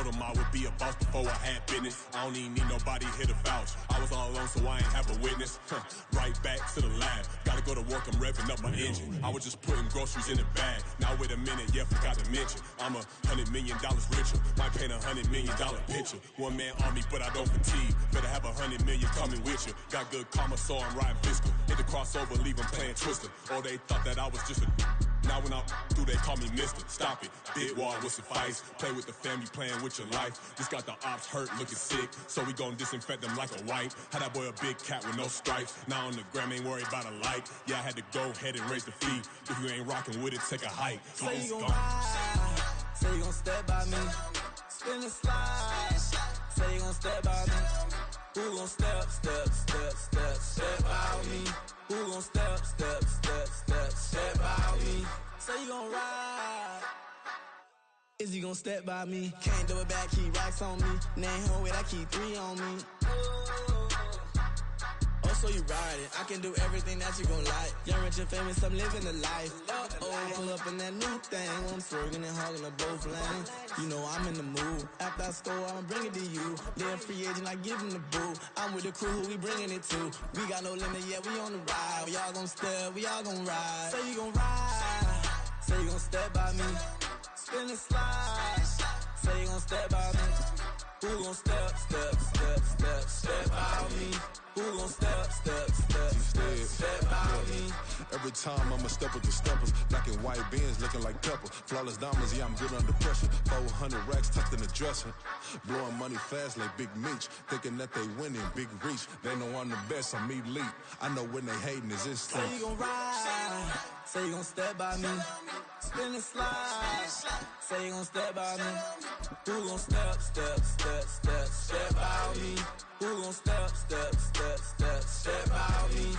told him I would be a boss before I had business. I don't even need nobody here to vouch. I was all alone, so I ain't have a witness. Right back to the lab. Gotta go to work, I'm revving up my engine. I was just putting groceries in the bag. Now wait a minute, yeah, forgot to mention. I'm $100 million richer. Might paint $100 million picture. One man army, but I don't fatigue. Better have 100 million coming with you. Got good karma, so I'm riding fiscal. Hit the crossover, leave them playing Twister. Oh, they thought that I was just a... Now when I do, they call me Mister. Stop it. Big wall will suffice. Play with the family, playing with your life. Just got the ops hurt, looking sick. So we gon' disinfect them like a wipe. Had that boy a big cat with no stripes. Now on the gram, ain't worried about a light. Yeah, I had to go ahead and raise the fee. If you ain't rocking with it, take a hike. Say you gon' ride. Say you gon' step by me. Spin and slide. Say you gon' step by me. Who gon' step by me? Who gon' step by me? Say you gon' ride. Is he gon' step by me? Can't do it back, keep racks on me. Name home with I keep 3 on me. Oh, so you riding. I can do everything that you gon' like. Young, rich, and famous, I'm living the life. Oh, pull up in that new thing. I'm swerving and hogging up both lanes. You know I'm in the mood. After I score, I'ma bring it to you. They're a free agent, I give him the boo. I'm with the crew, who we bringing it to. We got no limit, yeah, we on the ride. We all gon' step, we all gon' ride. Say you gon' ride. Say you gon' step by me. Spin and slide. Say you gon' step by me. Who gon' step by me? Who gon' step by me? Every time I'ma step with the steppers. Black and white beans looking like pepper. Flawless diamonds, yeah, I'm good under pressure. 400 racks tucked in the dresser. Blowing money fast like Big Meech. Thinking that they winning, big reach. They know I'm the best, I'm elite. I know when they hating is instinct. Say you gon' ride. Say you gon' step by me. Spin and slide. Say you gon' step by me. Who gon' step by me? Who gon' step by me?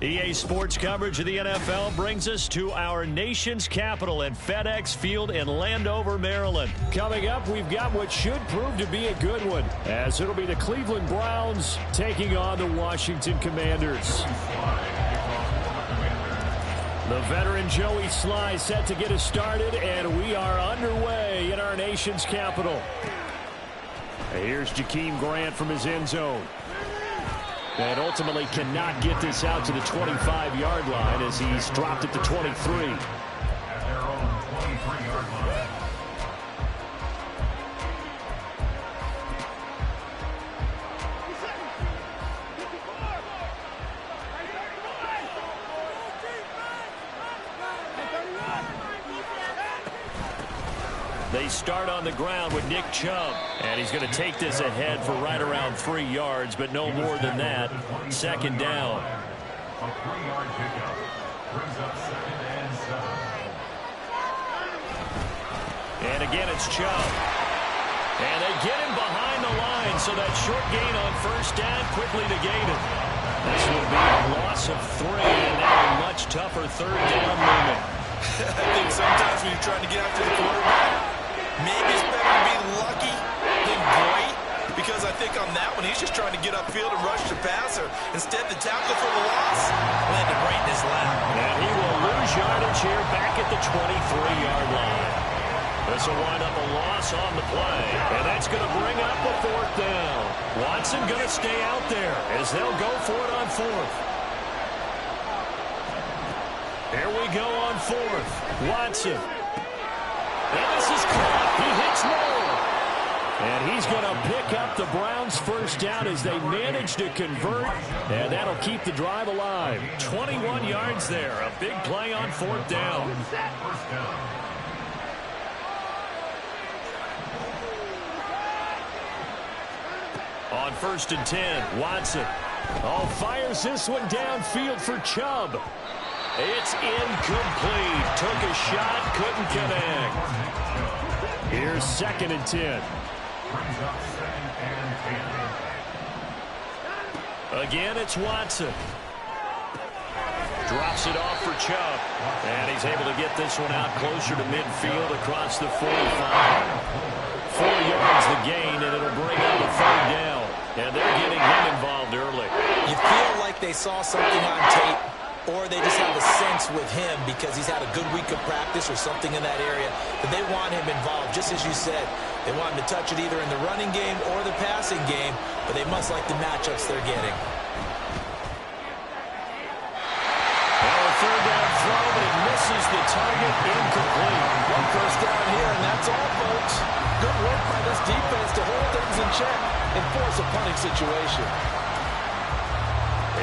EA Sports coverage of the NFL brings us to our nation's capital at FedEx Field in Landover, Maryland. Coming up, we've got what should prove to be a good one, as it'll be the Cleveland Browns taking on the Washington Commanders. The veteran Joey Sly set to get us started, and we are underway in our nation's capital. Here's Jakeem Grant from his end zone. And ultimately cannot get this out to the 25-yard line as he's dropped it to 23. They start on the ground with Nick Chubb. And he's going to take this ahead for right around 3 yards, but no more than that. Second down. A 3-yard pickup brings up 2nd and 7. And again, it's Chubb. And they get him behind the line, so that short gain on first down quickly negated. This will be a loss of 3, and now a much tougher third down moment. I think sometimes when you're trying to get after the quarterback, maybe it's better to be lucky than great, because I think on that one, he's just trying to get upfield and rush the passer. Instead, the tackle for the loss landed right in his lap. And he will lose yardage here back at the 23-yard line. This will wind up a loss on the play, and that's going to bring up the 4th down. Watson going to stay out there as they'll go for it on 4th. Here we go on 4th. Watson. And this is caught. He hits Moore. And he's going to pick up the Browns' first down as they manage to convert. And that'll keep the drive alive. 21 yards there. A big play on 4th down. On 1st and 10, Watson. Oh, fires this one downfield for Chubb. It's incomplete. Took a shot, couldn't connect. Here's 2nd and 10. Brings up 2nd and Again, it's Watson. Drops it off for Chubb. And he's able to get this one out closer to midfield across the 45. 4 yards the gain, and it'll bring up a 3rd down. And they're getting him involved early. You feel like they saw something on tape, or they just have a sense with him because he's had a good week of practice or something in that area, that they want him involved, just as you said. They want him to touch it either in the running game or the passing game, but they must like the matchups they're getting. Third down throw, but it misses the target, incomplete. One first down here, and that's all, folks. Good work by this defense to hold things in check and force a punting situation.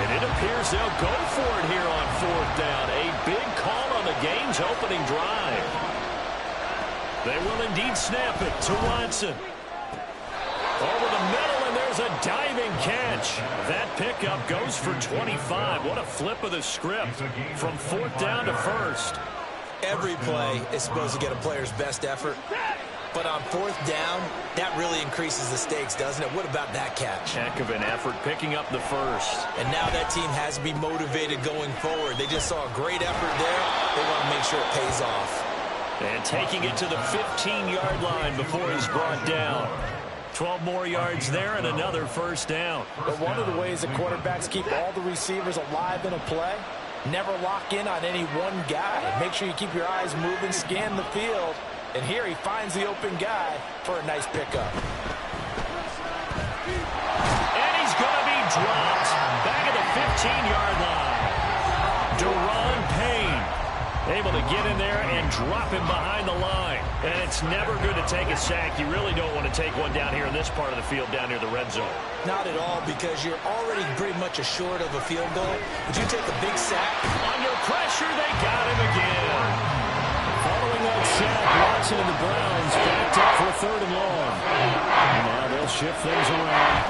And it appears they'll go for it here on 4th down. A big call on the game's opening drive. They will indeed snap it to Watson. Over the middle, and there's a diving catch. That pickup goes for 25. What a flip of the script from 4th down to 1st. Every play is supposed to get a player's best effort, but on 4th down, that really increases the stakes, doesn't it? What about that catch? Heck of an effort picking up the 1st. And now that team has to be motivated going forward. They just saw a great effort there. They want to make sure it pays off. And taking it to the 15-yard line before he's brought down. 12 more yards there and another 1st down. But one of the ways that quarterbacks keep all the receivers alive in a play, never lock in on any one guy. Make sure you keep your eyes moving, scan the field. And here he finds the open guy for a nice pickup. And he's going to be dropped back at the 15-yard line. Deron Payne able to get in there and drop him behind the line. And it's never good to take a sack. You really don't want to take one down here in this part of the field, down near the red zone. Not at all, because you're already pretty much assured of a field goal. Would you take a big sack? Under pressure, they got him again. Following that sack, Watson and the Browns backed up for 3rd and long. And now they'll shift things around.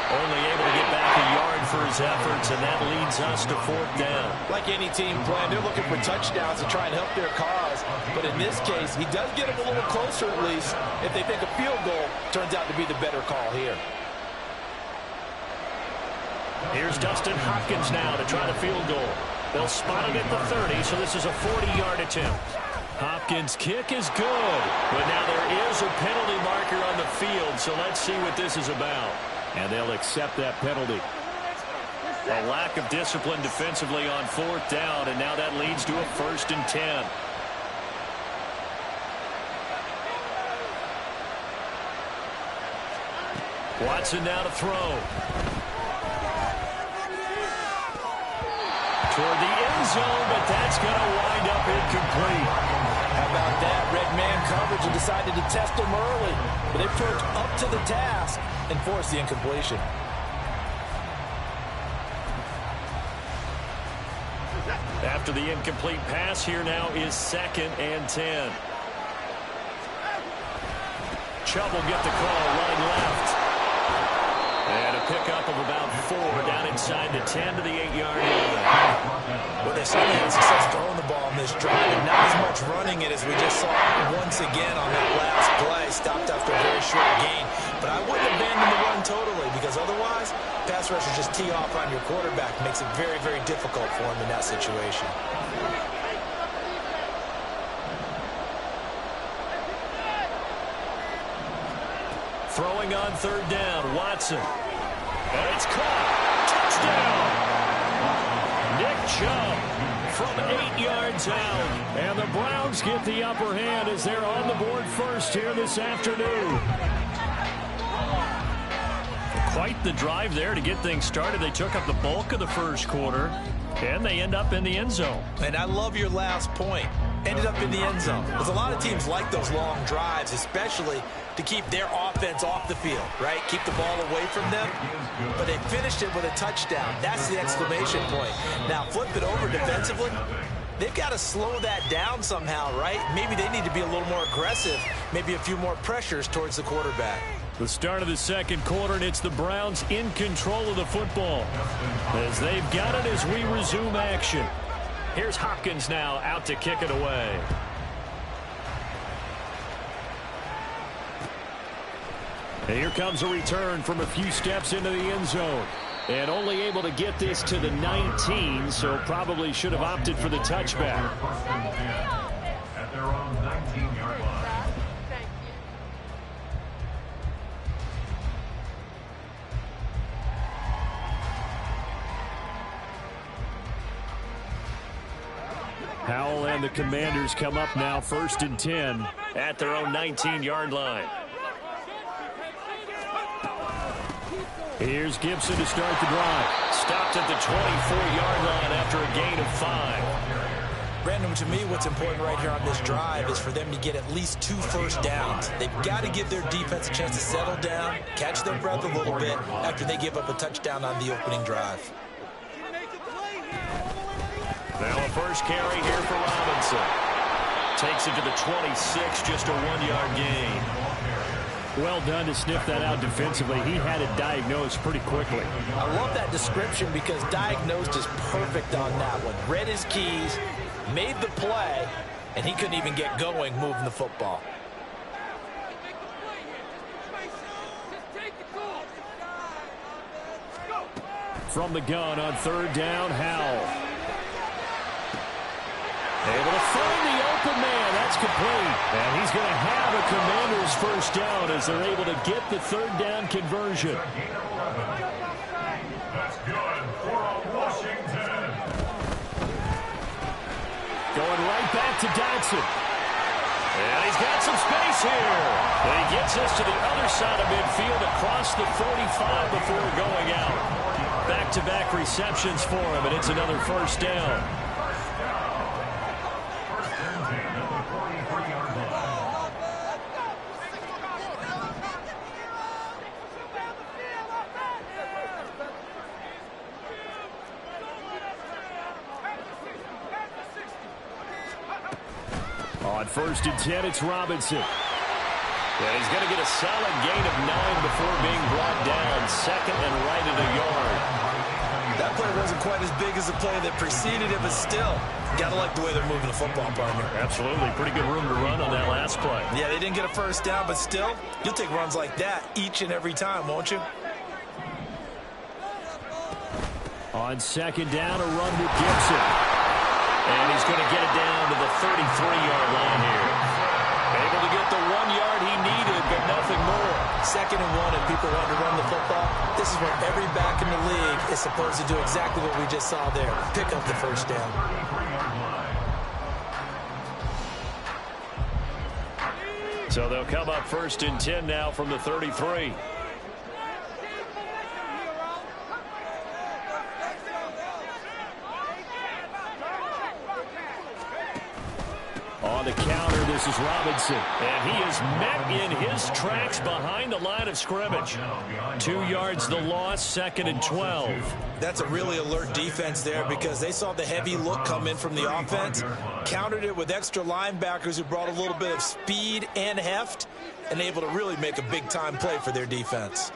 Only able to get back a yard for his efforts, and that leads us to 4th down. Like any team plan, they're looking for touchdowns to try and help their cause. But in this case, he does get them a little closer at least if they think a field goal turns out to be the better call here. Here's Dustin Hopkins now to try the field goal. They'll spot it at the 30, so this is a 40-yard attempt. Hopkins' kick is good, but now there is a penalty marker on the field, so let's see what this is about. And they'll accept that penalty. A lack of discipline defensively on 4th down, and now that leads to a 1st and 10. Watson now to throw. Toward the end zone, but that's going to wind up incomplete. How about that? Red man coverage and decided to test him early. But they proved up to the task and forced the incompletion. After the incomplete pass, here now is 2nd and 10. Chubb will get the call, running left. And a pickup of about 4 down inside the 10 to the 8-yard line. Well, they certainly had success throwing the ball on this drive, and not as much running it as we just saw once again on that last play. Stopped after a very short gain. But I wouldn't abandon the run totally, because otherwise, pass rushers just tee off on your quarterback. Makes it very, very difficult for him in that situation. Throwing on 3rd down, Watson. And it's caught. Touchdown. Nick Chubb from 8 yards out. And the Browns get the upper hand as they're on the board first here this afternoon. Quite the drive there to get things started. They took up the bulk of the 1st quarter, and they end up in the end zone. And I love your last point. Ended up in the end zone. Because a lot of teams like those long drives, especially to keep their offense off the field, right? Keep the ball away from them. But they finished it with a touchdown. That's the exclamation point. Now, flip it over defensively. They've got to slow that down somehow, right? Maybe they need to be a little more aggressive. Maybe a few more pressures towards the quarterback. The start of the 2nd quarter, and it's the Browns in control of the football as they've got it as we resume action. Here's Hopkins now out to kick it away. And here comes a return from a few steps into the end zone. And only able to get this to the 19, so probably should have opted for the touchback. At their own 19-yard line. Howell and the Commanders come up now, 1st and 10 at their own 19-yard line. Here's Gibson to start the drive. Stopped at the 24-yard line after a gain of 5. Brandon, to me, what's important right here on this drive is for them to get at least 2 first downs. They've got to give their defense a chance to settle down, catch their breath a little bit after they give up a touchdown on the opening drive. Now a first carry here for Robinson. Takes it to the 26, just a 1-yard gain. Well done to sniff that out defensively. He had it diagnosed pretty quickly. I love that description because diagnosed is perfect on that one. Read his keys, made the play, and he couldn't even get going moving the football. From the gun on 3rd down, Howell. Able to find the open man. That's complete. And he's going to have a Commander's first down as they're able to get the 3rd down conversion. That's good for Washington. Going right back to Dodson. And he's got some space here. And he gets us to the other side of midfield across the 45 before going out. Back-to-back receptions for him, and it's another first down. On 1st and 10, it's Robinson. And he's going to get a solid gain of 9 before being brought down. 2nd and right at a yard. That play wasn't quite as big as the play that preceded it, but still, got to like the way they're moving the football, partner. Absolutely. Pretty good room to run on that last play. Yeah, they didn't get a first down, but still, you'll take runs like that each and every time, won't you? On 2nd down, a run with Gibson. And he's going to get it down to the 33-yard line here. Able to get the 1 yard he needed, but nothing more. 2nd and 1, if people want to run the football, this is where every back in the league is supposed to do exactly what we just saw there. Pick up the first down. So they'll come up 1st and 10 now from the 33. On the counter, this is Robinson. And he is met in his tracks behind the line of scrimmage. 2 yards the loss, 2nd and 12. That's a really alert defense there because they saw the heavy look come in from the offense, countered it with extra linebackers who brought a little bit of speed and heft, and able to really make a big-time play for their defense.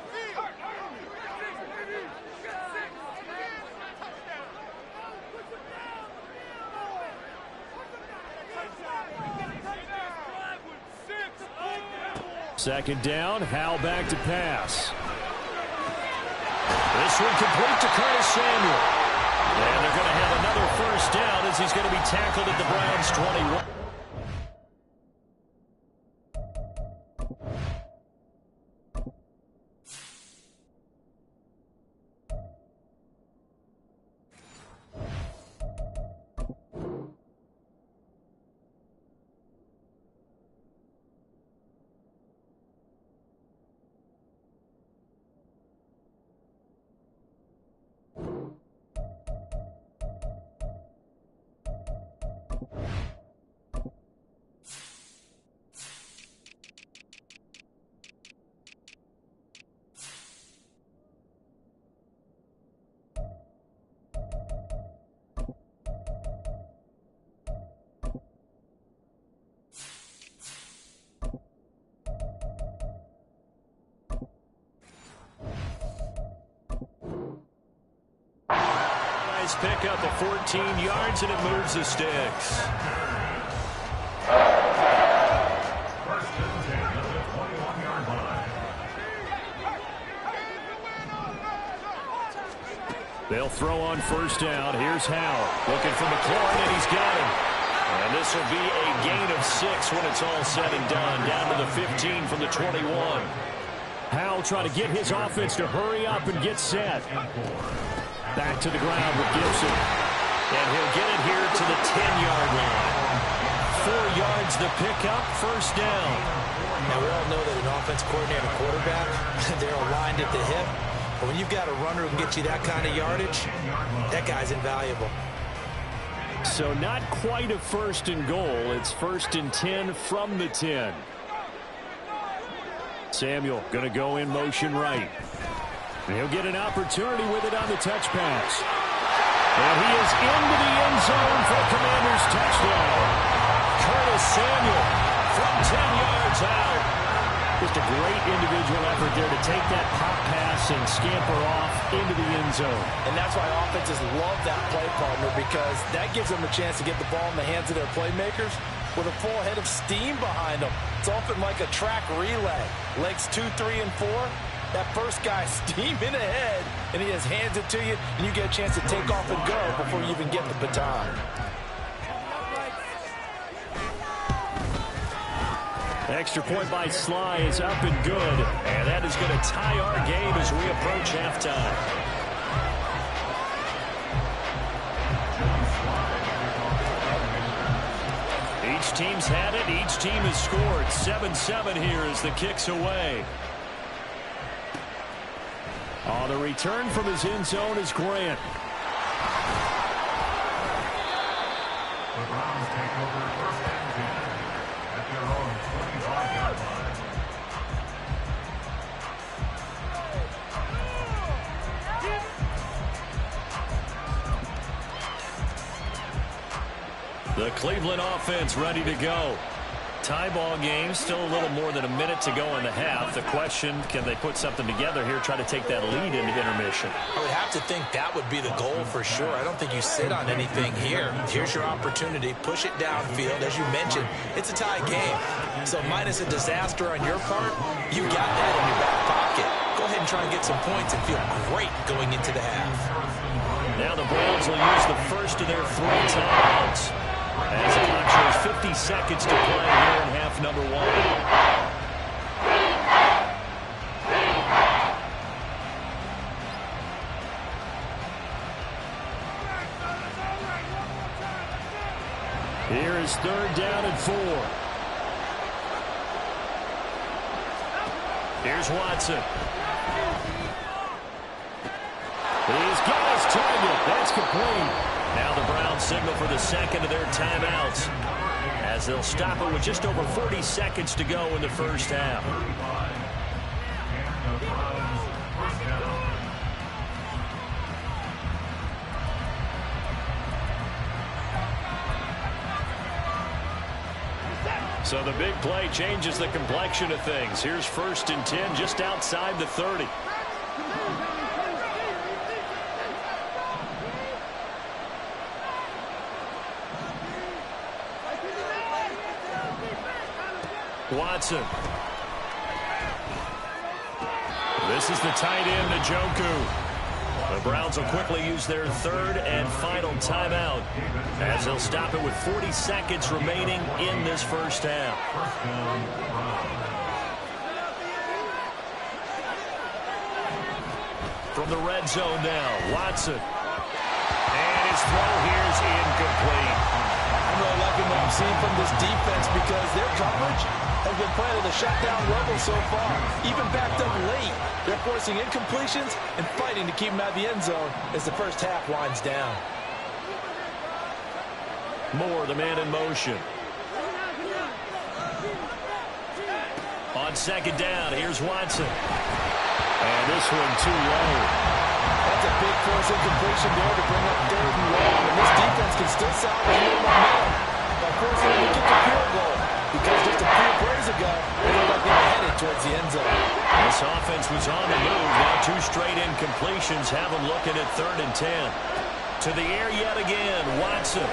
Second down, Howell back to pass. This one complete to Curtis Samuel. And they're going to have another first down as he's going to be tackled at the Browns' 21. Pick up a 14 yards, and it moves the sticks. They'll throw on first down. Here's Howell looking for McLaurin, and he's got him. And this will be a gain of 6 when it's all said and done. Down to the 15 from the 21. Howell trying to get his offense to hurry up and get set. Back to the ground with Gibson. And he'll get it here to the 10-yard line. 4 yards the pickup, first down. Now, we all know that an offense coordinator and quarterback, they're aligned at the hip. But when you've got a runner who can get you that kind of yardage, that guy's invaluable. So not quite a first and goal. It's first and 10 from the 10. Samuel going to go in motion right. And he'll get an opportunity with it on the touch pass. And he is into the end zone for the Commanders' touchdown. Curtis Samuel from 10 yards out. Just a great individual effort there to take that pop pass and scamper off into the end zone. And that's why offenses love that play partner, because that gives them a chance to get the ball in the hands of their playmakers with a full head of steam behind them. It's often like a track relay. Legs 2, 3, and 4. That first guy steaming ahead, and he just hands it to you, and you get a chance to take off and go before you even get the baton. Extra point by Sly is up and good. And that is going to tie our game as we approach halftime. Each team's had it. Each team has scored. 7-7 here as the kick's away. On the return from his end zone is Grant. The Browns take over first and 10 at their own 25-yard line. The Cleveland offense ready to go. Tie ball game, still a little more than a minute to go in the half. The question, can they put something together here, try to take that lead into intermission? I would have to think that would be the goal for sure. I don't think you sit on anything here. Here's your opportunity. Push it downfield. As you mentioned, it's a tie game. So minus a disaster on your part, you got that in your back pocket. Go ahead and try and get some points and feel great going into the half. Now the Browns will use the first of their 3 timeouts. As the clock shows 50 seconds to play here in half number 1. Here is 3rd down and 4. Here's Watson. He's got his target. That's complete. Now the Browns signal for the second of their timeouts as they'll stop it with just over 40 seconds to go in the first half. So the big play changes the complexion of things. Here's 1st and 10 just outside the 30. Watson. This is the tight end, Njoku. The Browns will quickly use their 3rd and final timeout as they'll stop it with 40 seconds remaining in this first half. From the red zone now, Watson. And his throw here is incomplete. I'm really liking what I'm seeing from this defense because their coverage has been playing at a shutdown level so far. Even backed up late, they're forcing incompletions and fighting to keep them out of the end zone as the first half winds down. Moore, the man in motion. On 2nd down, here's Watson. And this one too low. That's a big force incompletion there to bring up 3rd and long. And this defense can still salvage a little momentum by forcing them to kick a field goal. Because just a few plays ago, they looked like they were headed towards the end zone. This offense was on the move. Now 2 straight incompletions have them looking at 3rd and 10. To the air yet again, Watson.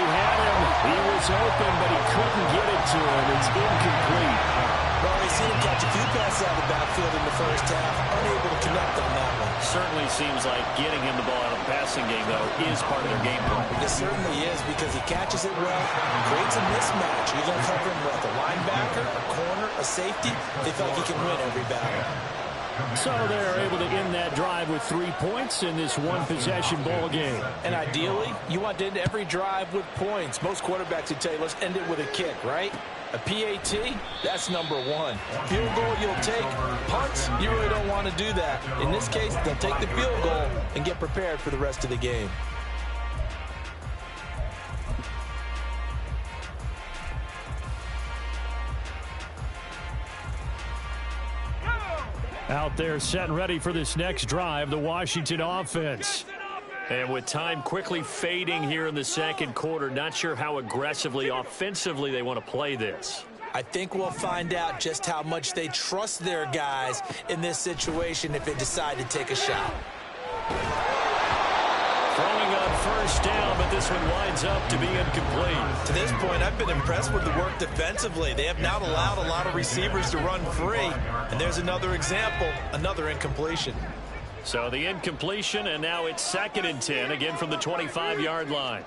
He had him. He was open, but he couldn't get it to him. It's incomplete. Well, he We've seen him catch a few passes out of the backfield in the first half, unable to connect on that one. Certainly seems like getting him the ball out of the passing game, though, is part of their game plan. It certainly is because he catches it well, creates a mismatch. You're going to cover him with a linebacker, a corner, a safety. They feel like he can win every battle. So they're able to end that drive with 3 points in this one-possession ball game. And ideally, you want to end every drive with points. Most quarterbacks would tell you, let's end it with a kick, right? A PAT, that's number one. Field goal you'll take. Punts, you really don't want to do that. In this case, they'll take the field goal and get prepared for the rest of the game. Out there set and ready for this next drive, the Washington offense. And with time quickly fading here in the second quarter, not sure how aggressively, offensively they want to play this. I think we'll find out just how much they trust their guys in this situation if they decide to take a shot. Throwing on first down, but this one winds up to be incomplete. To this point, I've been impressed with the work defensively. They have not allowed a lot of receivers to run free. And there's another example, another incompletion. So the incompletion, and now it's 2nd and 10, again from the 25-yard line.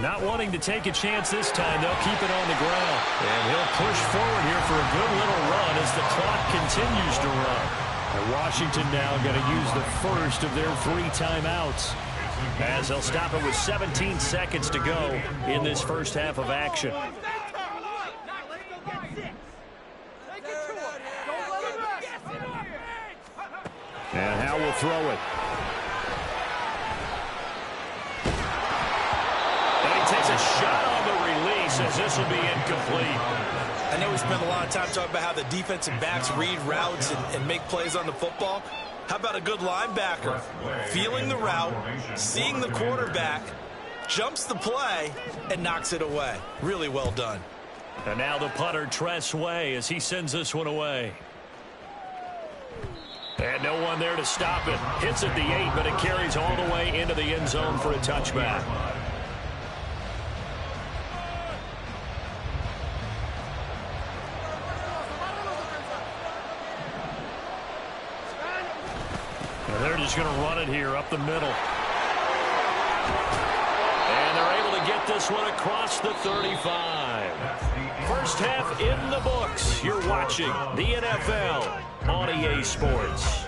Not wanting to take a chance this time, they'll keep it on the ground. And he'll push forward here for a good little run as the clock continues to run. And Washington now going to use the first of their 3 timeouts, as they'll stop it with 17 seconds to go in this first half of action. And Howe will throw it. And he takes a shot on the release as this will be incomplete. I know we spent a lot of time talking about how the defensive backs read routes and make plays on the football. How about a good linebacker? Feeling the route, seeing the quarterback, jumps the play, and knocks it away. Really well done. And now the punter, Tress Way, as he sends this one away. And no one there to stop it. Hits at the 8, but it carries all the way into the end zone for a touchback. And they're just going to run it here up the middle. And they're able to get this one across the 35. First half in the books. You're watching the NFL on EA Sports.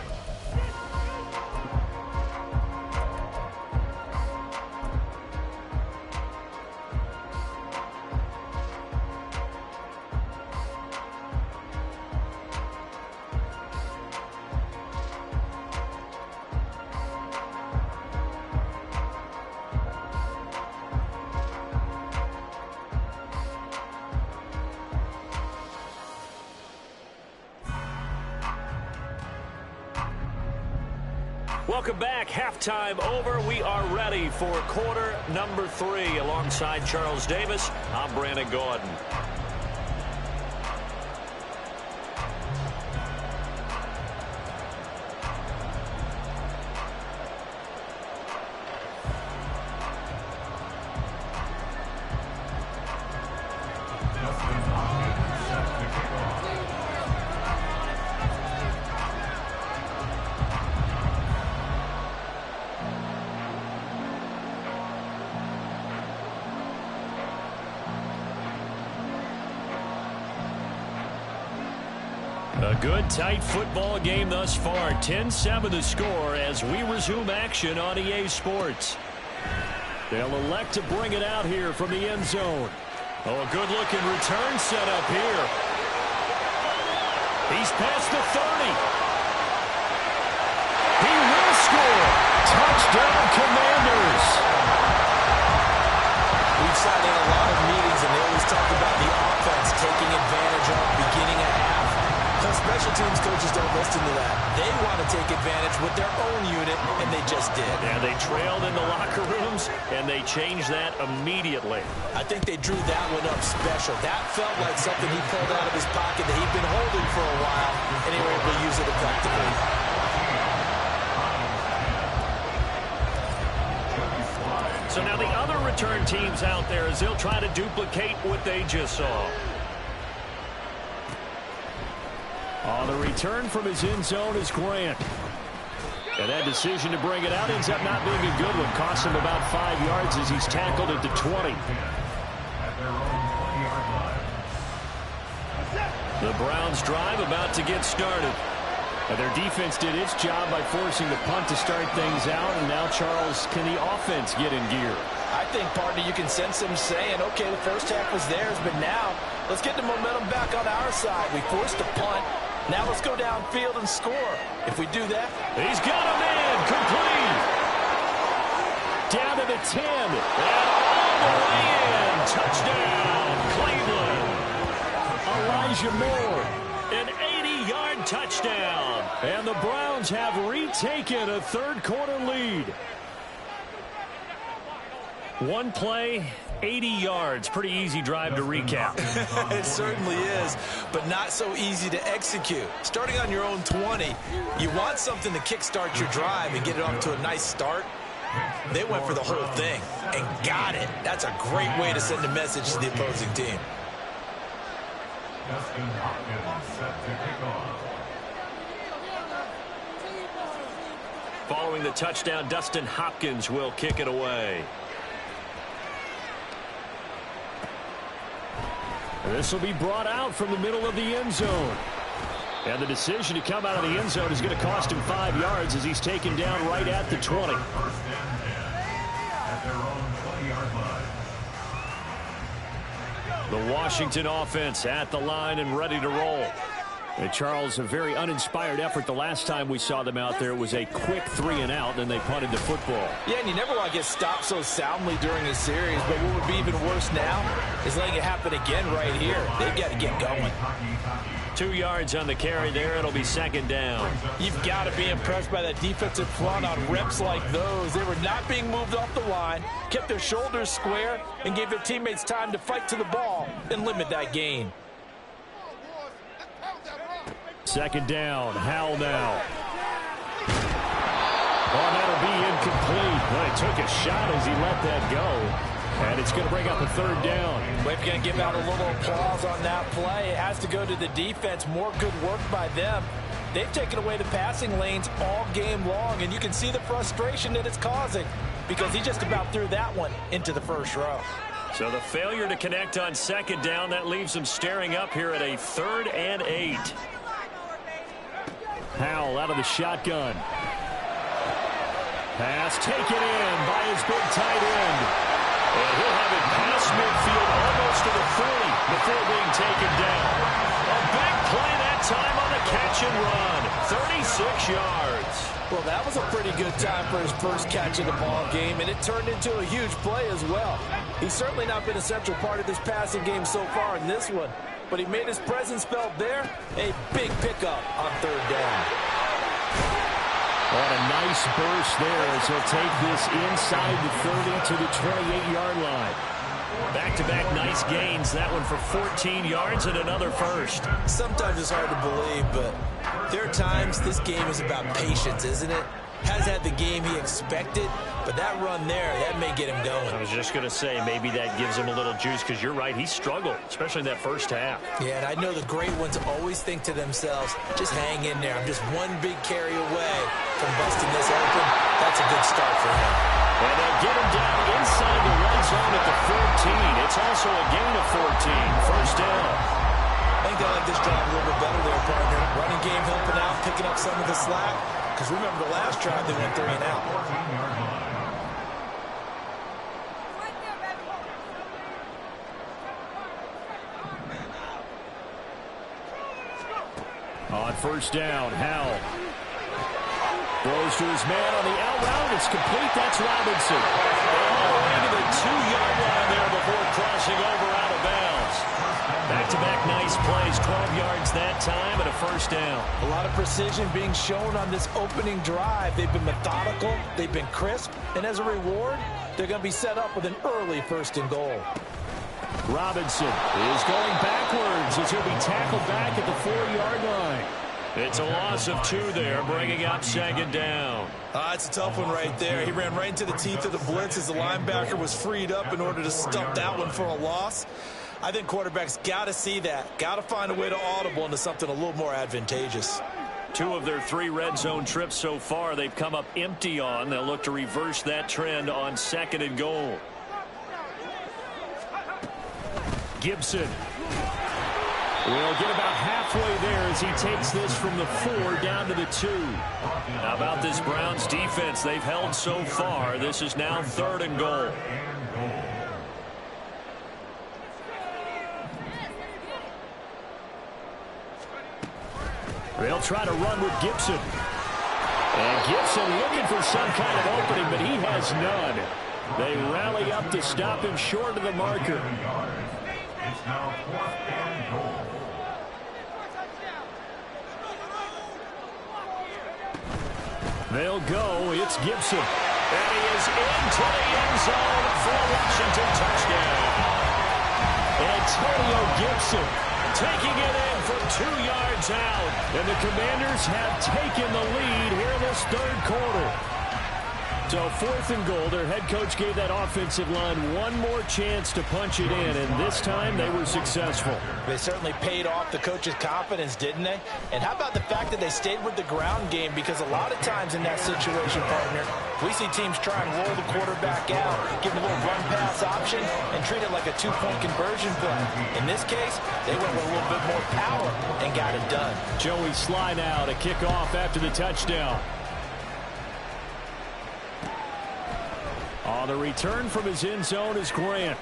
Welcome back. Halftime over. We are ready for quarter number 3. Alongside Charles Davis, I'm Brandon Gordon. A good, tight football game thus far. 10-7 the score as we resume action on EA Sports. They'll elect to bring it out here from the end zone. Oh, a good-looking return set up here. He's past the 30. He will score. Touchdown, Commanders. We've sat in a lot of meetings, and they always talk about the offense taking advantage of beginning a half. Special teams coaches don't listen to that. They want to take advantage with their own unit, and they just did. Yeah, they trailed in the locker rooms, and they changed that immediately. I think they drew that one up special. That felt like something he pulled out of his pocket that he'd been holding for a while, and they were able to use it effectively. So now the other return teams out there as they'll try to duplicate what they just saw. On the return from his end zone is Grant. And that decision to bring it out ends up not being a good one. Costs him about 5 yards as he's tackled at the 20. The Browns drive about to get started. And their defense did its job by forcing the punt to start things out. And now, Charles, can the offense get in gear? I think, partner, you can sense them saying, okay, the first half was theirs, but now let's get the momentum back on our side. We forced a punt. Now let's go downfield and score. If we do that. He's got a man complete. Down to the 10. And all the way in. Touchdown, Cleveland. Elijah Moore, an 80-yard touchdown. And the Browns have retaken a third-quarter lead. One play, 80 yards. Pretty easy drive to recap. It certainly is, but not so easy to execute. Starting on your own 20, you want something to kickstart your drive and get it off to a nice start. They went for the whole thing and got it. That's a great way to send a message to the opposing team. Dustin Hopkins set to kick off. Following the touchdown, Dustin Hopkins will kick it away. This will be brought out from the middle of the end zone. And the decision to come out of the end zone is going to cost him 5 yards as he's taken down right at the 20. At their own 20-yard line. The Washington offense at the line and ready to roll. And Charles, a very uninspired effort the last time we saw them out there. It was a quick 3-and-out, and then they punted the football. Yeah, and you never want to get stopped so soundly during a series, but what would be even worse now is letting it happen again right here. They've got to get going. 2 yards on the carry there. It'll be second down. You've got to be impressed by that defensive front on reps like those. They were not being moved off the line, kept their shoulders square, and gave their teammates time to fight to the ball and limit that gain. Second down, Howell now. Oh, that'll be incomplete. Well, he took a shot as he let that go. And it's going to bring up a third down. We're going to give out a little applause on that play. It has to go to the defense. More good work by them. They've taken away the passing lanes all game long, and you can see the frustration that it's causing because he just about threw that one into the first row. So the failure to connect on second down, that leaves him staring up here at a 3rd and 8. Howell out of the shotgun. Pass taken in by his big tight end. And he'll have it past midfield almost to the 40 before being taken down. A big play that time on the catch and run. 36 yards. Well, that was a pretty good time for his first catch of the ball game, and it turned into a huge play as well. He's certainly not been a central part of this passing game so far in this one, but he made his presence felt there. A big pickup on third down. What a nice burst there as he'll take this inside the 30 to the 28-yard line. Back-to-back nice gains. That one for 14 yards and another first. Sometimes it's hard to believe, but there are times this game is about patience, isn't it? Has had the game he expected, but that run there, that may get him going. I was just going to say, maybe that gives him a little juice because you're right, he struggled, especially in that first half. Yeah, and I know the great ones always think to themselves, just hang in there. I'm just one big carry away from busting this open. That's a good start for him. And they'll get him down inside the red zone at the 14. It's also a gain of 14. First down. I think they like this drive a little bit better there, partner. Running game helping out, picking up some of the slack. Because remember, the last drive, they went 3-and-out. On first down, Howell throws to his man on the out route. It's complete. That's Robinson. All the way to the 2-yard line there before crossing over out of bounds. Back-to-back nice plays, 12 yards that time and a first down. A lot of precision being shown on this opening drive. They've been methodical, they've been crisp, and as a reward, they're going to be set up with an early 1st and goal. Robinson is going backwards as he'll be tackled back at the 4-yard line. It's a loss of 2 there, bringing up second down. It's a tough one right there. He ran right into the teeth of the blitz as the linebacker was freed up in order to stump that one for a loss. I think quarterbacks got to see that. Got to find a way to audible into something a little more advantageous. 2 of their 3 red zone trips so far they've come up empty on. They'll look to reverse that trend on 2nd and goal. Gibson will get about halfway there as he takes this from the 4 down to the 2. How about this Browns defense? They've held so far. This is now 3rd and goal. They'll try to run with Gibson. And Gibson looking for some kind of opening, but he has none. They rally up to stop him short of the marker. It's now 4th and goal. They'll go. It's Gibson. And he is into the end zone for a Washington touchdown. Antonio Gibson taking it in from 2 yards out. And the Commanders have taken the lead here in this 3rd quarter. So 4th and goal, their head coach gave that offensive line one more chance to punch it in, and this time they were successful. They certainly paid off the coach's confidence, didn't they? And how about the fact that they stayed with the ground game? Because a lot of times in that situation, partner, we see teams try and roll the quarterback out, give him a little run-pass option, and treat it like a 2-point conversion play. In this case, they went with a little bit more power and got it done. Joey Sly now to kick off after the touchdown. On the return from his end zone is Grant.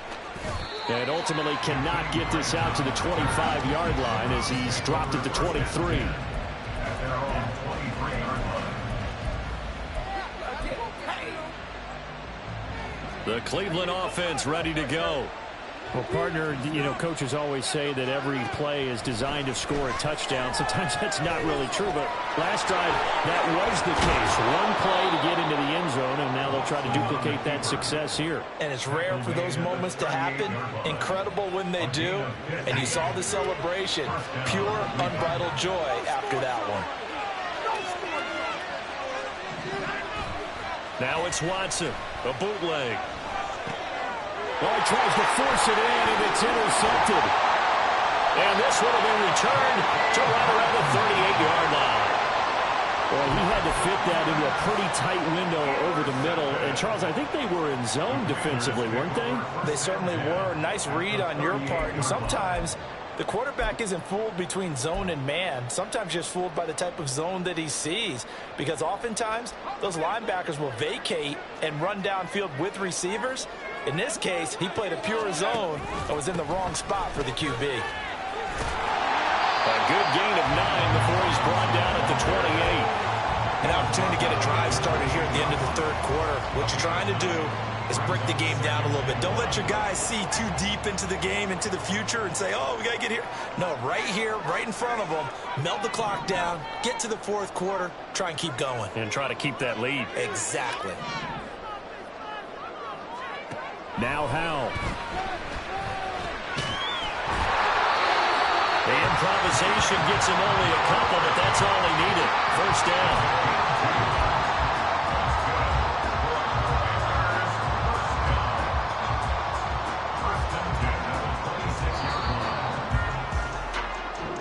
And ultimately cannot get this out to the 25-yard line as he's dropped it to 23. At their own 23-yard line. The Cleveland offense ready to go. Well, partner, you know, coaches always say that every play is designed to score a touchdown. Sometimes that's not really true, but last drive, that was the case. One play to get into the end zone, and now they'll try to duplicate that success here. And it's rare for those moments to happen. Incredible when they do. And you saw the celebration. Pure, unbridled joy after that one. Now it's Watson, a bootleg. Well, he tries to force it in, and it's intercepted. And this would have been returned to right around the 38-yard line. Well, he had to fit that into a pretty tight window over the middle. And, Charles, I think they were in zone defensively, weren't they? They certainly were. Nice read on your part. And sometimes the quarterback isn't fooled between zone and man. Sometimes just fooled by the type of zone that he sees. Because oftentimes, those linebackers will vacate and run downfield with receivers. In this case, he played a pure zone and was in the wrong spot for the QB. A good gain of 9 before he's brought down at the 28. An opportunity to get a drive started here at the end of the 3rd quarter. What you're trying to do is break the game down a little bit. Don't let your guys see too deep into the game, into the future, and say, oh, we got to get here. No, right here, right in front of them, melt the clock down, get to the 4th quarter, try and keep going. And try to keep that lead. Exactly. Now Howell. The improvisation gets him only a couple, but that's all he needed. 1st down.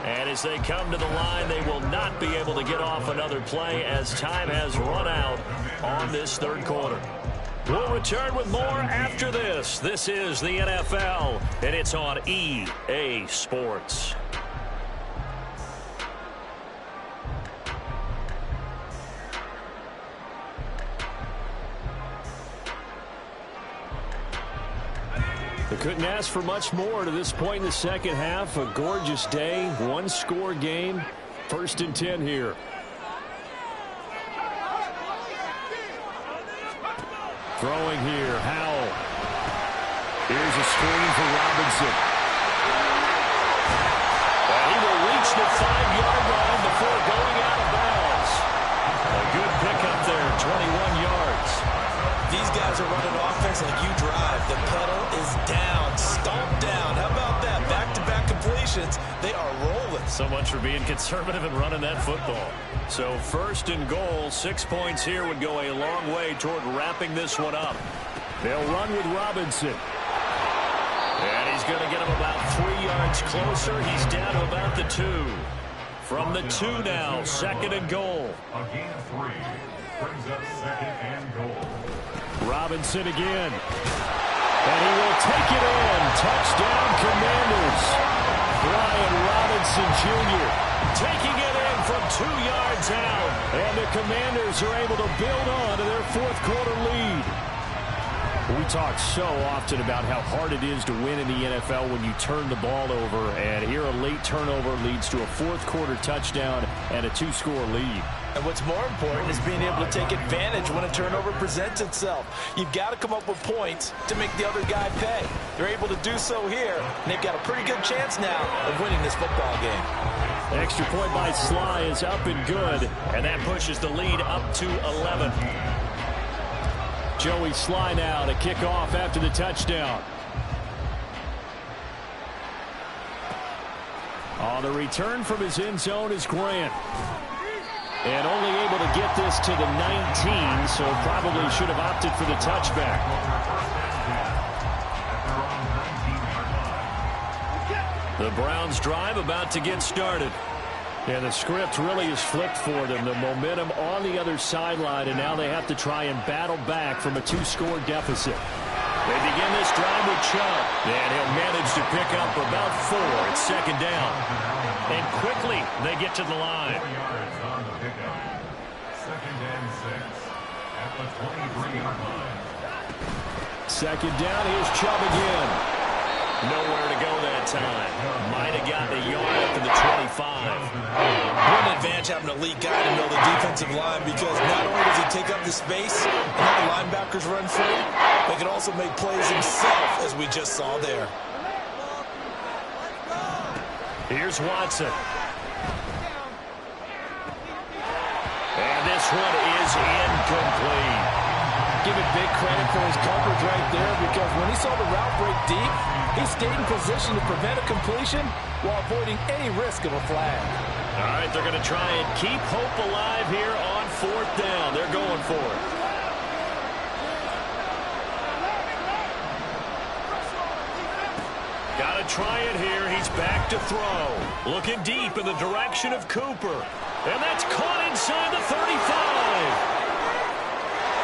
And as they come to the line, they will not be able to get off another play as time has run out on this 3rd quarter. We'll return with more after this. This is the NFL, and it's on EA Sports. They couldn't ask for much more to this point in the 2nd half. A gorgeous day, 1-score game. 1st and 10 here. Throwing here, Howell. Here's a screen for Robinson. And he will reach the 5-yard line before going out of bounds. A good pickup there, 21 yards. These guys are running offense like you drive. The pedal is down, stomped down. How about that? Back-to-back completions. They are rolling. So much for being conservative and running that football. So 1st and goal, 6 points here would go a long way toward wrapping this one up. They'll run with Robinson. And he's is going to get him about 3 yards closer. He's down to about the 2. From the 2 now, 2nd and goal. A gain of 3 brings up 2nd and goal. Robinson again. And he will take it in. Touchdown, Commanders. Brian Robinson Jr. taking it in from 2 yards out. And the Commanders are able to build on to their 4th quarter lead. We talk so often about how hard it is to win in the NFL when you turn the ball over. And here a late turnover leads to a 4th quarter touchdown and a 2-score lead. And what's more important is being able to take advantage when a turnover presents itself. You've got to come up with points to make the other guy pay. They're able to do so here, and they've got a pretty good chance now of winning this football game. Extra point by Sly is up and good, and that pushes the lead up to 11. Joey Sly now to kick off after the touchdown. On the return from his end zone is Grant. And only able to get this to the 19, so probably should have opted for the touchback. The Browns drive about to get started. And the script really is flipped for them. The momentum on the other sideline, and now they have to try and battle back from a 2-score deficit. They begin this drive with Chubb, and he'll manage to pick up about 4. It's 2nd down. And quickly, they get to the line. 2nd and 6 at the 23-yard line. 2nd down, here's Chubb again. Nowhere to go that time. Might have gotten a yard up to the 25. What an advantage having an elite guy to know the defensive line, because not only does he take up the space and let the linebackers run free, but he can also make plays himself, as we just saw there. Here's Watson. And this one is incomplete. Give it big credit for his coverage right there, because when he saw the route break deep, he stayed in position to prevent a completion while avoiding any risk of a flag. All right, they're going to try and keep hope alive here on 4th down. They're going for it. Got to try it here. He's back to throw. Looking deep in the direction of Cooper. And that's caught inside the 35.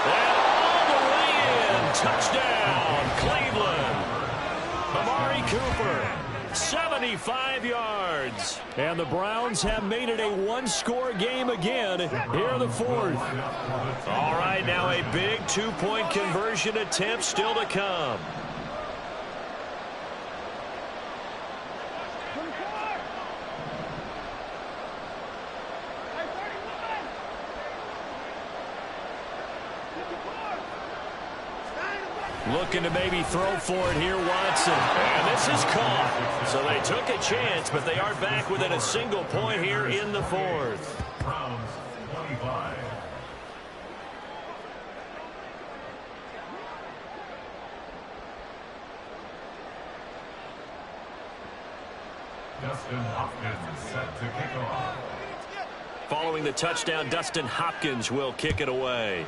And all the way in. Touchdown, Cleveland. Amari Cooper, 75 yards. And the Browns have made it a 1-score game again here in the 4th. All right, now a big 2-point conversion attempt still to come. Looking to maybe throw for it here, Watson. And this is caught. So they took a chance, but they are back within a single point here in the 4th. Browns 25. Dustin Hopkins set to kick off. Following the touchdown, Dustin Hopkins will kick it away.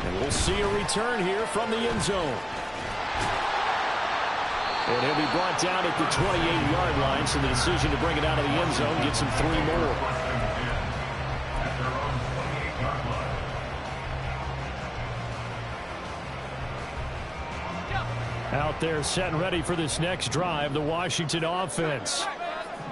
And we'll see a return here from the end zone. And he'll be brought down at the 28-yard line, so the decision to bring it out of the end zone gets him 3 more. Out there set and ready for this next drive, the Washington offense.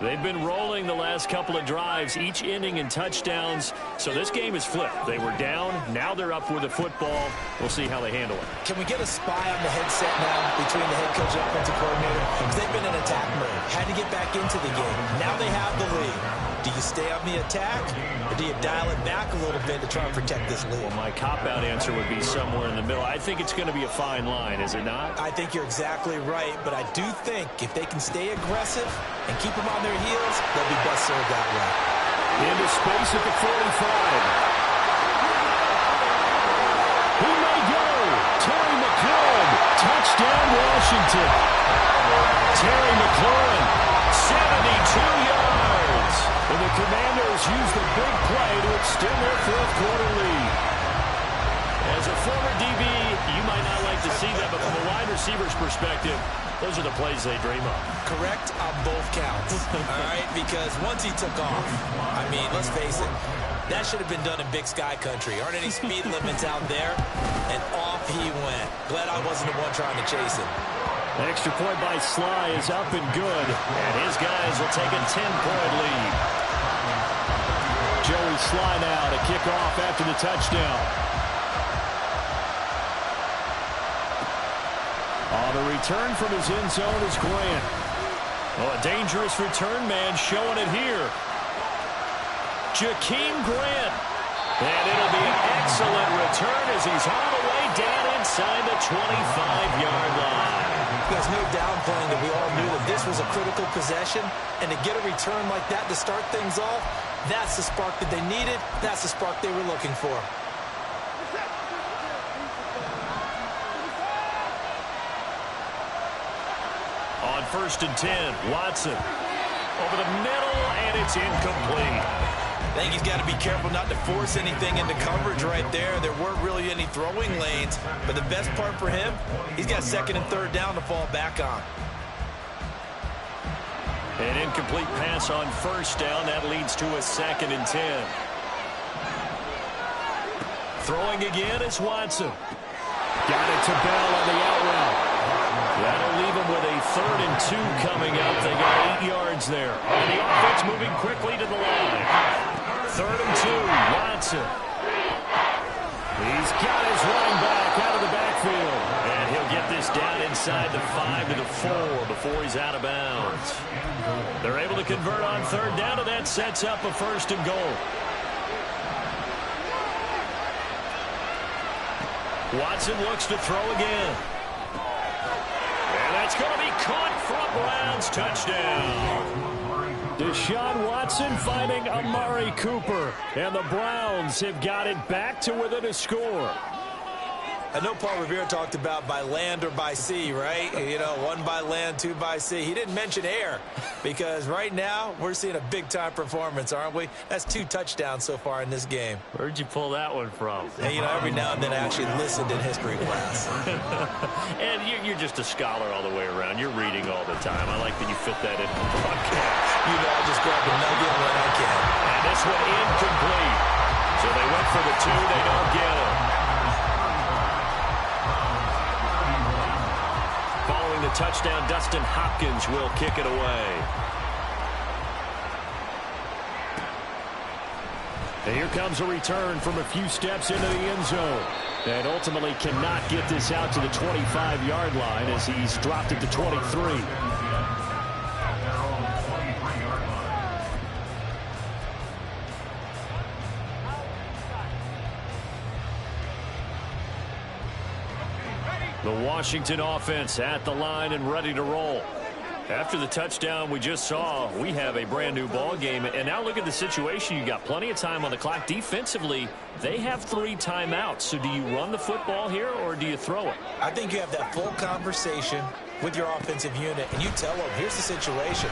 They've been rolling the last couple of drives, each ending in touchdowns. So this game is flipped. They were down. Now they're up with the football. We'll see how they handle it. Can we get a spy on the headset now between the head coach and offensive coordinator? Because they've been in attack mode. Had to get back into the game. Now they have the lead. Do you stay on the attack, or do you dial it back a little bit to try and protect this lead? Well, my cop-out answer would be somewhere in the middle. I think it's going to be a fine line, is it not? I think you're exactly right, but I do think if they can stay aggressive and keep them on their heels, they'll be best served that way. Into space at the 45. He may go. Terry McLaurin. Touchdown, Washington. Terry McLaurin, 72 yards. And the Commanders use the big play to extend their 4th quarter lead. As a former DB, you might not like to see that, but from a wide receiver's perspective, those are the plays they dream of. Correct on both counts, all right? Because once he took off, I mean, let's face it, that should have been done in Big Sky country. Aren't any speed limits out there? And off he went. Glad I wasn't the one trying to chase him. The extra point by Sly is up and good, and his guys will take a 10-point lead. Joey Sly now to kick off after the touchdown. On the return from his end zone is Grant. Oh, a dangerous return man showing it here. Jakeem Grant. And it'll be an excellent return as he's all the way down inside the 25-yard line. There's no downplaying that we all knew that this was a critical possession, and to get a return like that to start things off, that's the spark that they needed. That's the spark they were looking for. On 1st and 10, Watson over the middle, and it's incomplete. I think he's got to be careful not to force anything into coverage right there. There weren't really any throwing lanes, but the best part for him, he's got 2nd and 3rd down to fall back on. An incomplete pass on 1st down. That leads to a 2nd and 10. Throwing again is Watson. Got it to Bell on the out route. That'll leave him with a 3rd and 2 coming up. They got 8 yards there. And the offense moving quickly to the line. 3rd and 2, Watson. He's got his running back out of the backfield. And he'll get this down inside the 5 to the 4 before he's out of bounds. They're able to convert on 3rd down, and that sets up a 1st and goal. Watson looks to throw again. And that's going to be caught for a Browns touchdown. Deshaun Watson finding Amari Cooper. And the Browns have got it back to within a score. I know Paul Revere talked about by land or by sea, right? You know, 1 by land, 2 by sea. He didn't mention air because right now we're seeing a big-time performance, aren't we? That's 2 touchdowns so far in this game. Where'd you pull that one from? And, you know, every now and then I actually listened in history class. And you're just a scholar all the way around. You're reading all the time. I like that you fit that into the broadcast. You know, I just grab the nugget when I can. And this one incomplete. So they went for the 2. They don't get it. Following the touchdown, Dustin Hopkins will kick it away. And here comes a return from a few steps into the end zone. And ultimately cannot get this out to the 25-yard line as he's dropped it to 23. The Washington offense at the line and ready to roll. After the touchdown we just saw, we have a brand new ball game. And now look at the situation. You got plenty of time on the clock. Defensively, they have 3 timeouts. So do you run the football here or do you throw it? I think you have that full conversation with your offensive unit, and you tell them, here's the situation.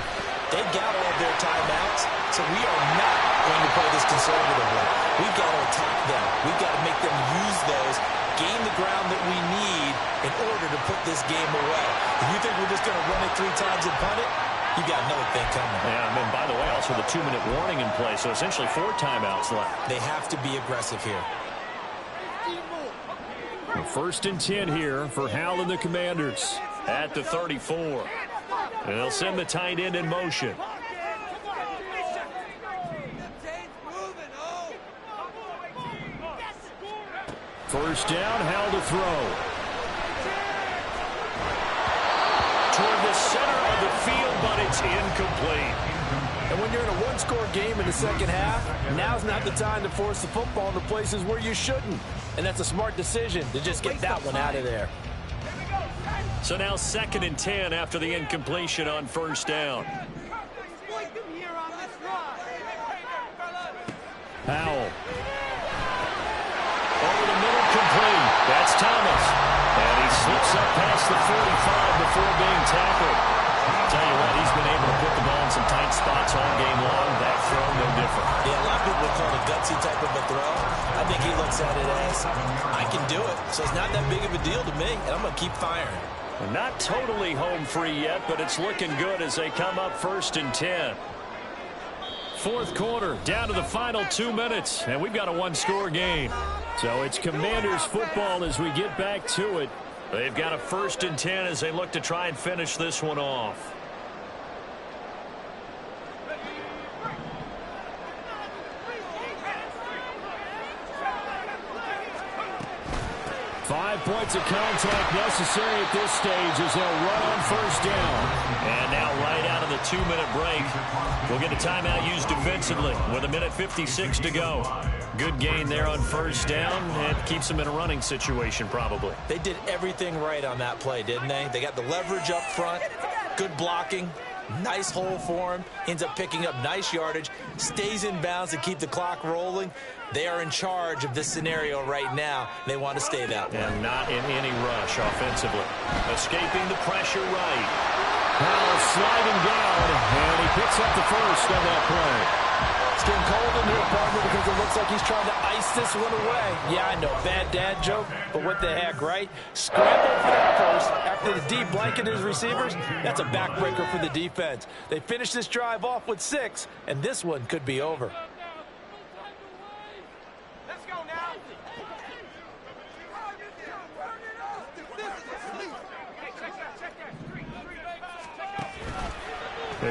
They've got all of their timeouts, so we are not going to play this conservatively. We've got to attack them. We've got to make them use those, gain the ground that we need in order to put this game away. If you think we're just going to run it 3 times and punt it, you got another thing coming. Yeah, and by the way, also the 2-minute warning in play, so essentially 4 timeouts left. They have to be aggressive here. 1st and 10 here for Hal and the Commanders at the 34. And they'll send the tight end in motion. First down, Hal to throw. Toward the center of the field, but it's incomplete. And when you're in a 1-score game in the second half, now's not the time to force the football into places where you shouldn't. And that's a smart decision to just get that one out of there. So now 2nd and 10 after the incompletion on 1st down. Powell. Over the middle, complete. That's Thomas. And he slips up past the 45 before being tackled. Tell you what, he's been able to put the ball in some tight spots all game long. That throw, no different. Yeah, a lot of people would call it a gutsy type of a throw. I think he lets said it as, I can do it, so it's not that big of a deal to me, and I'm going to keep firing. Not totally home free yet, but it's looking good as they come up 1st and 10. Fourth quarter, down to the final 2 minutes, and we've got a one-score game. So it's Commanders football as we get back to it. They've got a 1st and 10 as they look to try and finish this one off. 5 points of contact necessary at this stage as they'll run on 1st down. And now right out of the 2-minute break, we'll get a timeout used defensively with 1:56 to go. Good gain there on 1st down, and keeps them in a running situation probably. They did everything right on that play, didn't they? They got the leverage up front, good blocking, nice hole for him, ends up picking up nice yardage, stays in bounds to keep the clock rolling. They are in charge of this scenario right now. They want to stay that way. And not in any rush offensively. Escaping the pressure right. Now sliding down, and he picks up the first on that play. It's getting cold in here, partner, because it looks like he's trying to ice this one away. Yeah, I know, bad dad joke, but what the heck, right? Scramble for that first after the deep blanket his receivers. That's a backbreaker for the defense. They finish this drive off with 6, and this one could be over.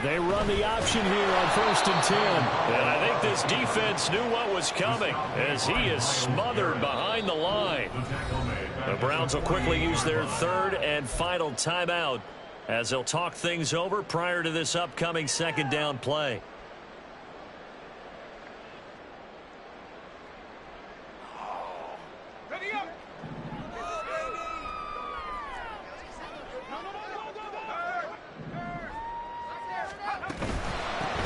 They run the option here on 1st and 10. And I think this defense knew what was coming as he is smothered behind the line. The Browns will quickly use their 3rd and final timeout as they'll talk things over prior to this upcoming 2nd down play.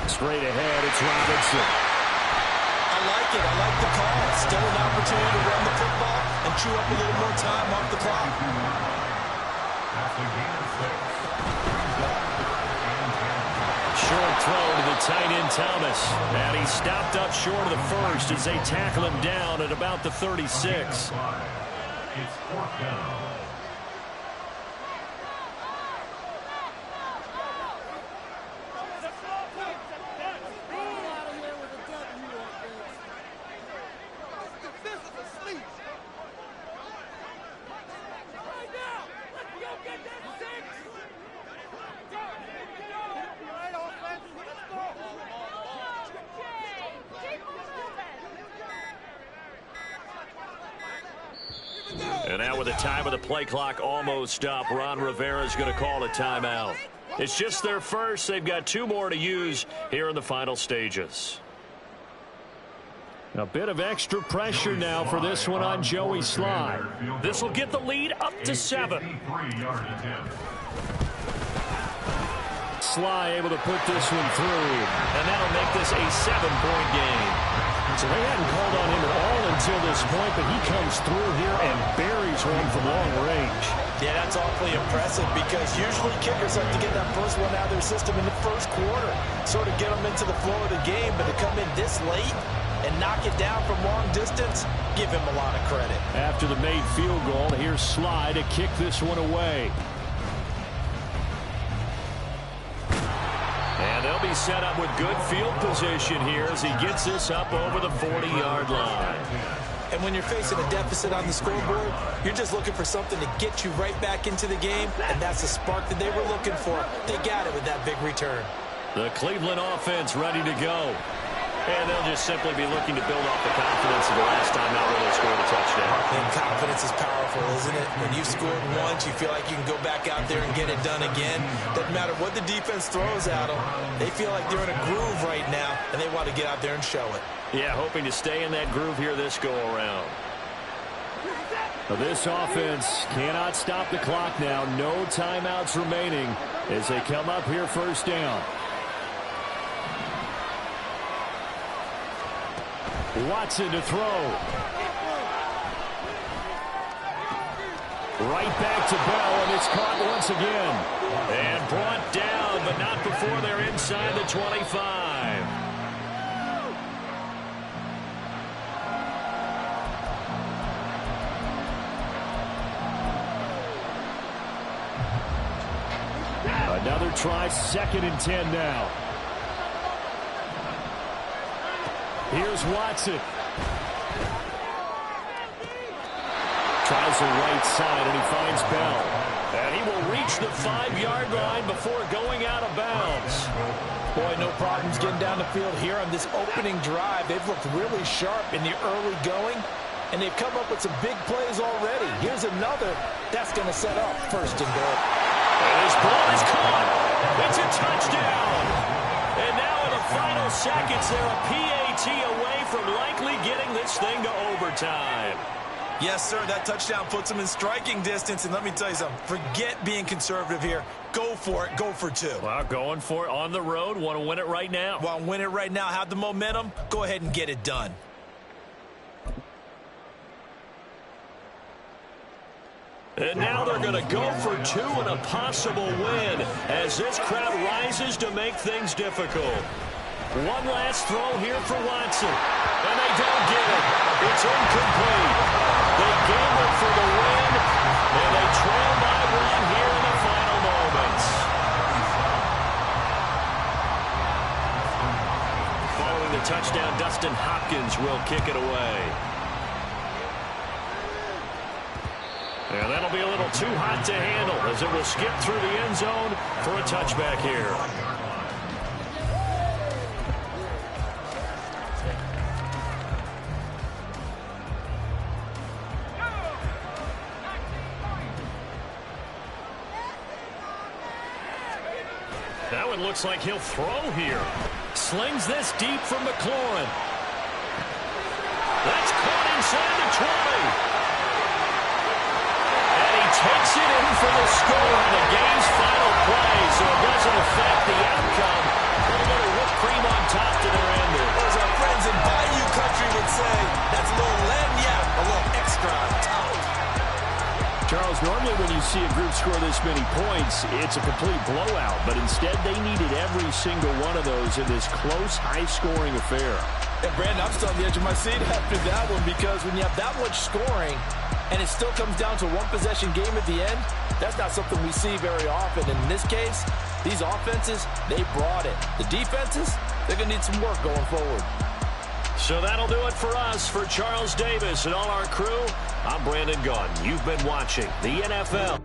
Straight ahead, it's Robinson. I like it. I like the call. Still an opportunity to run the football and chew up a little more time off the clock. Short throw to the tight end Thomas. And he stopped up short of the first as they tackle him down at about the 36. It's 4th down. And now with the time of the play clock almost up, Ron Rivera's going to call a timeout. It's just their first. They've got 2 more to use here in the final stages. A bit of extra pressure now for this one on Joey Sly. This will get the lead up to 7. Sly able to put this one through, and that'll make this a 7-point game. So they hadn't called on him at all until this point, but he comes through here and buries one from long range. Yeah, that's awfully impressive because usually kickers like to get that first one out of their system in the first quarter, sort of get them into the flow of the game, but to come in this late and knock it down from long distance, give him a lot of credit. After the made field goal, here's Sly to kick this one away. And they'll be set up with good field position here as he gets this up over the 40-yard line. And when you're facing a deficit on the scoreboard, you're just looking for something to get you right back into the game, and that's the spark that they were looking for. They got it with that big return. The Cleveland offense ready to go. And they'll just simply be looking to build off the confidence of the last time out where they scored a touchdown. And confidence is powerful, isn't it? When you've scored once, you feel like you can go back out there and get it done again. Doesn't matter what the defense throws at them. They feel like they're in a groove right now, and they want to get out there and show it. Yeah, hoping to stay in that groove here this go-around. This offense cannot stop the clock now. No timeouts remaining as they come up here 1st down. Watson to throw. Right back to Bell, and it's caught once again. And brought down, but not before they're inside the 25. Another try, 2nd and 10 now. Here's Watson. Tries the right side, and he finds Bell. And he will reach the 5-yard line before going out of bounds. Boy, no problems getting down the field here on this opening drive. They've looked really sharp in the early going, and they've come up with some big plays already. Here's another that's going to set up 1st and goal. And his ball is caught. It's a touchdown. And now in the final seconds, they're a PAT away from likely getting this thing to overtime. Yes, sir, that touchdown puts them in striking distance. And let me tell you something, forget being conservative here. Go for it. Go for 2. Well, going for it on the road. Want to win it right now. Want to win it right now. Have the momentum. Go ahead and get it done. And now they're going to go for 2 and a possible win as this crowd rises to make things difficult. One last throw here for Watson. And they don't get it. It's incomplete. They gamble for the win, and they trail by 1 here in the final moments. Following the touchdown, Dustin Hopkins will kick it away. And that'll be a little too hot to handle as it will skip through the end zone for a touchback here. Now it looks like he'll throw here. Slings this deep from McLaurin. That's caught inside the 20. Takes it in for the score on the game's final play, so it doesn't affect the outcome. A little bit of whipped cream on top to their ending. As our friends in Bayou Country would say, that's a little lagniappe, a little extra on top. Charles, normally when you see a group score this many points, it's a complete blowout, but instead they needed every single one of those in this close, high-scoring affair. And Brandon, I'm still on the edge of my seat after that one because when you have that much scoring, and it still comes down to a one-possession game at the end, that's not something we see very often. And in this case, these offenses, they brought it. The defenses, they're going to need some work going forward. So that'll do it for us. For Charles Davis and all our crew, I'm Brandon Gaudin. You've been watching the NFL.